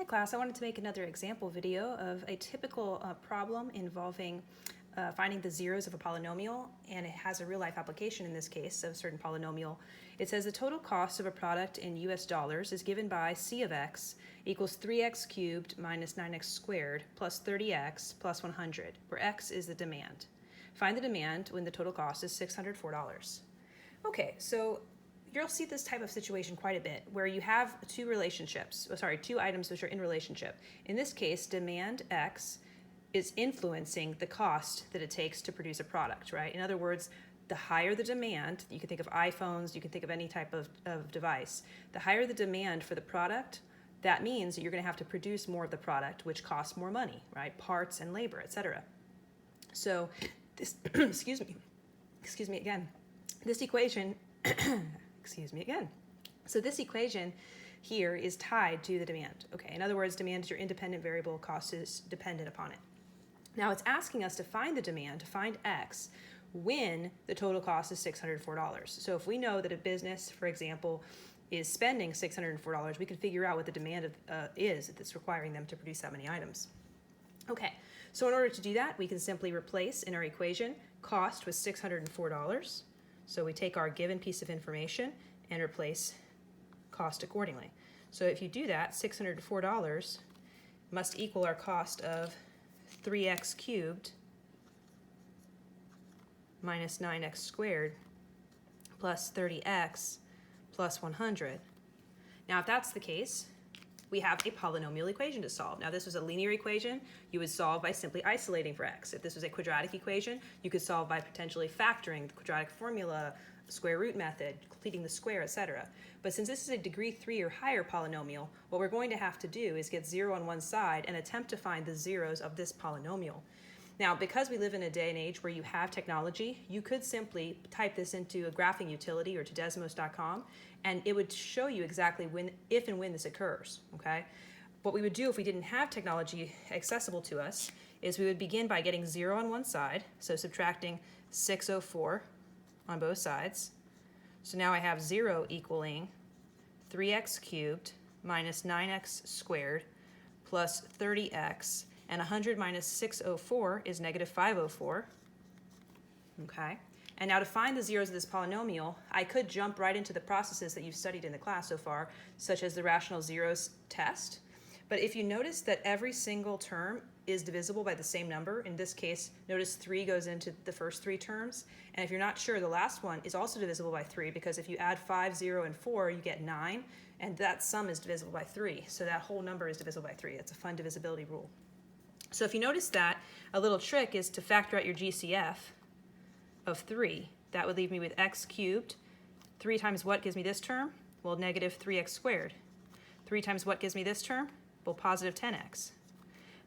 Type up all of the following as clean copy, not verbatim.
class, I wanted to make another example video of a typical problem involving finding the zeros of a polynomial, and it has a real-life application in this case of a certain polynomial. It says the total cost of a product in US dollars is given by C of x equals 3x cubed minus 9x squared plus 30x plus 100, where x is the demand. Find the demand when the total cost is $604. Okay, so you'll see this type of situation quite a bit where you have two items which are in relationship. In this case, demand X is influencing the cost that it takes to produce a product, right? In other words, the higher the demand, you can think of iPhones, you can think of any type of device, the higher the demand for the product, that means that you're going to have to produce more of the product, which costs more money, right? Parts and labor, etc. So this, excuse me again, this equation, So this equation here is tied to the demand. Okay, in other words, demand is your independent variable, cost is dependent upon it. Now it's asking us to find the demand, to find X, when the total cost is $604. So if we know that a business, for example, is spending $604, we can figure out what the demand is that's requiring them to produce that many items. Okay, so in order to do that, we can simply replace in our equation cost with $604. So we take our given piece of information and replace cost accordingly. So if you do that, $604 must equal our cost of 3x cubed minus 9x squared plus 30x plus 100. Now if that's the case, we have a polynomial equation to solve. Now this was a linear equation. You would solve by simply isolating for x. If this was a quadratic equation, you could solve by potentially factoring the quadratic formula, square root method, completing the square, etc. But since this is a degree 3 or higher polynomial, what we're going to have to do is get 0 on one side and attempt to find the zeros of this polynomial. Now, because we live in a day and age where you have technology, you could simply type this into a graphing utility or to Desmos.com, and it would show you exactly when, if and when this occurs, okay? What we would do if we didn't have technology accessible to us is we would begin by getting 0 on one side, so subtracting 604 on both sides. So now I have 0 equaling 3x cubed minus 9x squared plus 30x, and 100 minus 604 is negative 504. Okay. And now to find the zeros of this polynomial, I could jump right into the processes that you've studied in the class so far, such as the rational zeros test. But if you notice that every single term is divisible by the same number, in this case, notice 3 goes into the first 3 terms. And if you're not sure, the last one is also divisible by 3, because if you add 5, 0, and 4, you get 9, and that sum is divisible by 3. So that whole number is divisible by 3. It's a fun divisibility rule. So if you notice that, a little trick is to factor out your GCF of 3. That would leave me with x cubed. 3 times what gives me this term? Well, negative 3x squared. 3 times what gives me this term? Well, positive 10x.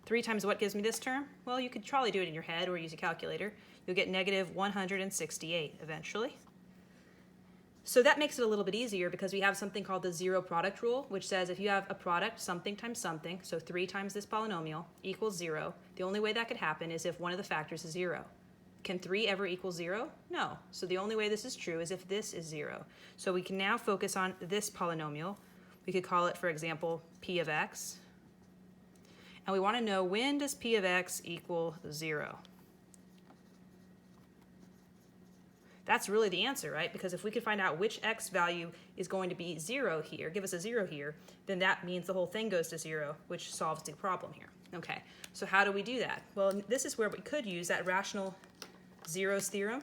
3 times what gives me this term? Well, you could probably do it in your head or use a calculator. You'll get negative 168 eventually. So that makes it a little bit easier because we have something called the zero product rule, which says if you have a product, something times something, so 3 times this polynomial equals 0, the only way that could happen is if one of the factors is 0. Can 3 ever equal 0? No. So the only way this is true is if this is 0. So we can now focus on this polynomial. We could call it, for example, p of x. And we want to know, when does p of x equal 0? That's really the answer, right? Because if we could find out which x value is going to be 0 here, give us a 0 here, then that means the whole thing goes to 0, which solves the problem here. Okay, so how do we do that? Well, this is where we could use that rational zeros theorem,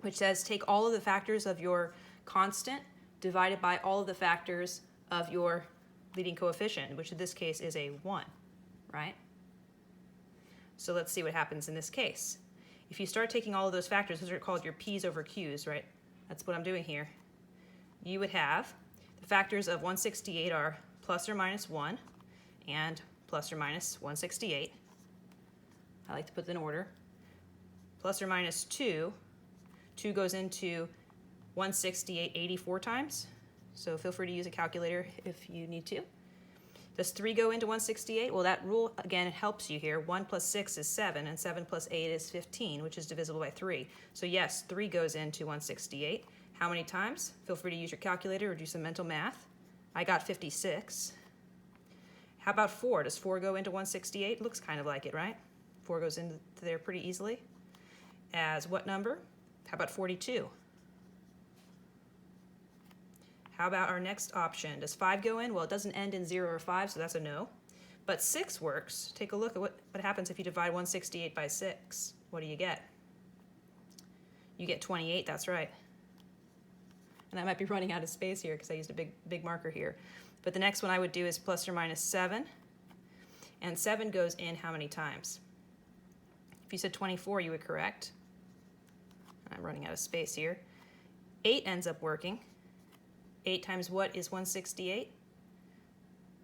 which says take all of the factors of your constant divided by all of the factors of your leading coefficient, which in this case is a 1, right? So let's see what happens in this case. If you start taking all of those factors, those are called your p's over q's, right? That's what I'm doing here. You would have the factors of 168 are plus or minus 1 and plus or minus 168. I like to put them in order. Plus or minus 2. 2 goes into 168 84 times. So feel free to use a calculator if you need to. Does 3 go into 168? Well, that rule, again, helps you here. 1 plus 6 is 7, and 7 plus 8 is 15, which is divisible by 3. So yes, 3 goes into 168. How many times? Feel free to use your calculator or do some mental math. I got 56. How about 4? Does 4 go into 168? Looks kind of like it, right? 4 goes into there pretty easily. As what number? How about 42? How about our next option? Does 5 go in? Well, it doesn't end in 0 or 5, so that's a no. But 6 works. Take a look at what happens if you divide 168 by 6. What do you get? You get 28, that's right. And I might be running out of space here because I used a big marker here. But the next one I would do is plus or minus 7. And 7 goes in how many times? If you said 24, you would correct. I'm running out of space here. 8 ends up working. 8 times what is 168?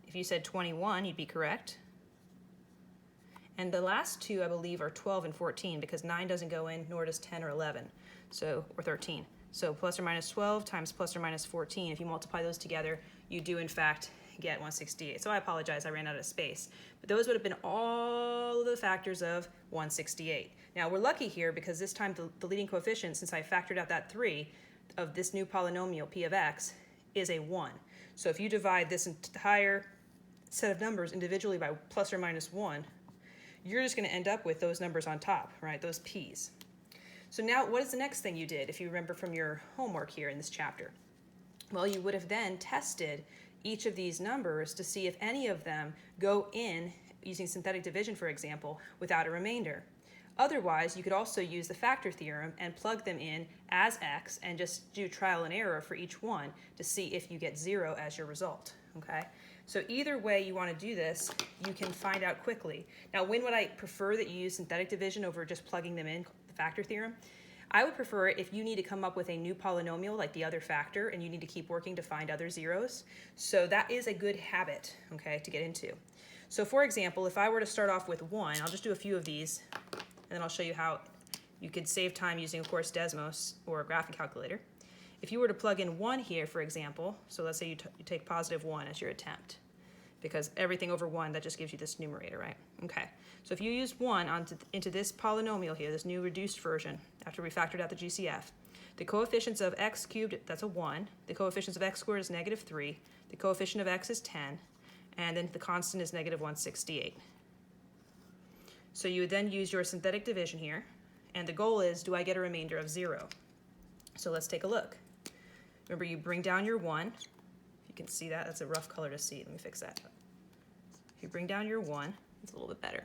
If you said 21, you'd be correct. And the last two, I believe, are 12 and 14 because 9 doesn't go in, nor does 10 or 11, or 13. So plus or minus 12 times plus or minus 14, if you multiply those together, you do in fact get 168. So I apologize, I ran out of space. But those would have been all of the factors of 168. Now we're lucky here because this time the leading coefficient, since I factored out that 3, of this new polynomial, p of x, is a 1. So if you divide this entire set of numbers individually by plus or minus 1, you're just going to end up with those numbers on top, right, those p's. So now what is the next thing you did, if you remember from your homework here in this chapter? Well, you would have then tested each of these numbers to see if any of them go in, using synthetic division, for example, without a remainder. Otherwise, you could also use the factor theorem and plug them in as x and just do trial and error for each one to see if you get 0 as your result, okay? So either way you want to do this, you can find out quickly. Now, when would I prefer that you use synthetic division over just plugging them in, the factor theorem? I would prefer it if you need to come up with a new polynomial like the other factor and you need to keep working to find other zeros. So that is a good habit, okay, to get into. So for example, if I were to start off with 1, I'll just do a few of these and then I'll show you how you could save time using, of course, Desmos or a graphing calculator. If you were to plug in 1 here, for example, so let's say you take positive 1 as your attempt, because everything over 1, that just gives you this numerator, right? Okay, so if you use 1 into this polynomial here, this new reduced version, after we factored out the GCF, the coefficients of x cubed, that's a 1, the coefficients of x squared is negative 3, the coefficient of x is 10, and then the constant is negative 168. So you would then use your synthetic division here, and the goal is, do I get a remainder of 0? So let's take a look. Remember, you bring down your 1. If you can see that, that's a rough color to see. Let me fix that. If you bring down your 1, it's a little bit better.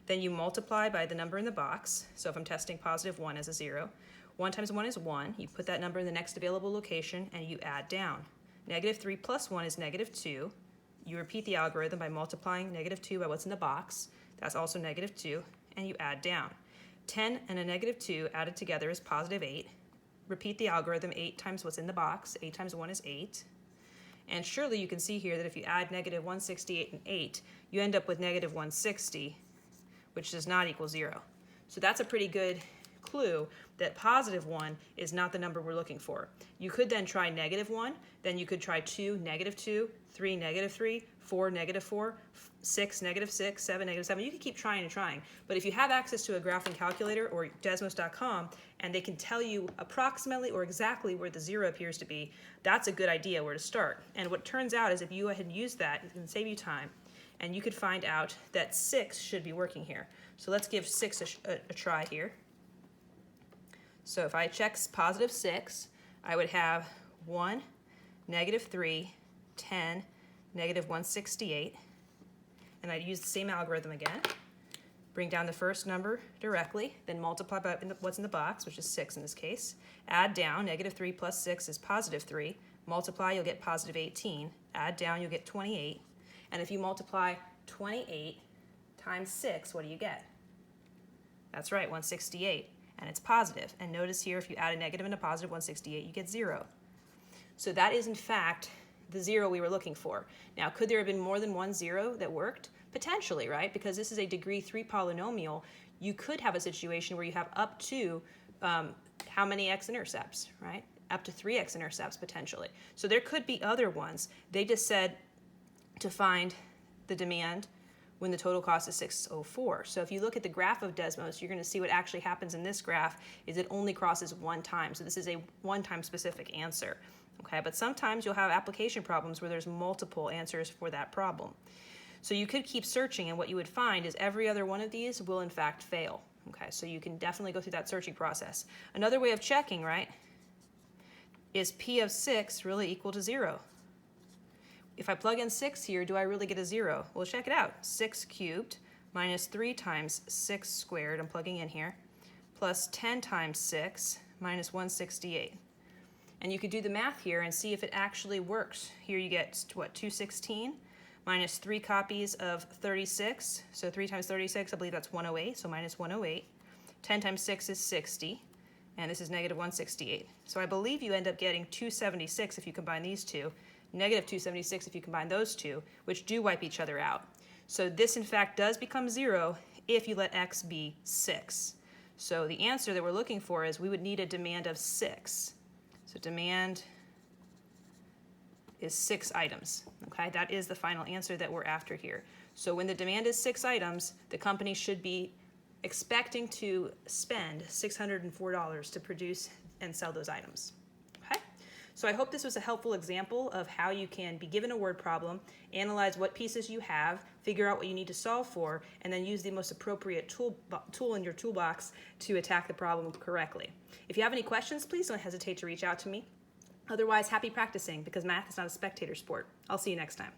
Then you multiply by the number in the box. So if I'm testing positive 1 as a 0, 1 times 1 is 1. You put that number in the next available location, and you add down. Negative 3 plus 1 is negative 2. You repeat the algorithm by multiplying negative 2 by what's in the box. That's also negative 2, and you add down. 10 and a negative 2 added together is positive 8. Repeat the algorithm, 8 times what's in the box. 8 times 1 is 8. And surely you can see here that if you add negative 168 and 8, you end up with negative 160, which does not equal 0. So that's a pretty good clue that positive 1 is not the number we're looking for. You could then try negative 1, then you could try 2, negative 2, 3, negative 3, 4, negative 4, 6, negative 6, 7, negative 7. You can keep trying and trying. But if you have access to a graphing calculator or Desmos.com and they can tell you approximately or exactly where the 0 appears to be, that's a good idea where to start. And what turns out is if you had used that, it can save you time. And you could find out that 6 should be working here. So let's give 6 a try here. So if I check positive 6, I would have 1, negative 3, 10, negative 168. And I'd use the same algorithm again. Bring down the first number directly, then multiply by what's in the box, which is 6 in this case. Add down, negative 3 plus 6 is positive 3. Multiply, you'll get positive 18. Add down, you'll get 28. And if you multiply 28 times 6, what do you get? That's right, 168. And it's positive. And notice here, if you add a negative and a positive 168, you get 0. So that is, in fact, the 0 we were looking for. Now, could there have been more than one 0 that worked? Potentially, right? Because this is a degree 3 polynomial, you could have a situation where you have up to how many x-intercepts, right? Up to 3 x-intercepts, potentially. So there could be other ones. They just said to find the demand when the total cost is 604. So if you look at the graph of Desmos, you're going to see what actually happens in this graph is it only crosses one time. So this is a one-time specific answer. Okay, but sometimes you'll have application problems where there's multiple answers for that problem. So you could keep searching, and what you would find is every other one of these will in fact fail. Okay, so you can definitely go through that searching process. Another way of checking, right, is P of 6 really equal to 0? If I plug in 6 here, do I really get a 0? Well, check it out. 6 cubed minus 3 times 6 squared, I'm plugging in here, plus 10 times 6 minus 168. And you could do the math here and see if it actually works. Here you get, what, 216 minus 3 copies of 36. So 3 times 36, I believe that's 108, so minus 108. 10 times 6 is 60, and this is negative 168. So I believe you end up getting 276 if you combine these two, negative 276 if you combine those two, which do wipe each other out. So this, in fact, does become 0 if you let x be 6. So the answer that we're looking for is we would need a demand of 6. So demand is 6 items. Okay, that is the final answer that we're after here. So when the demand is 6 items, the company should be expecting to spend $604 to produce and sell those items. Okay, so I hope this was a helpful example of how you can be given a word problem, analyze what pieces you have, figure out what you need to solve for, and then use the most appropriate tool in your toolbox to attack the problem correctly. If you have any questions, please don't hesitate to reach out to me. Otherwise, happy practicing, because math is not a spectator sport. I'll see you next time.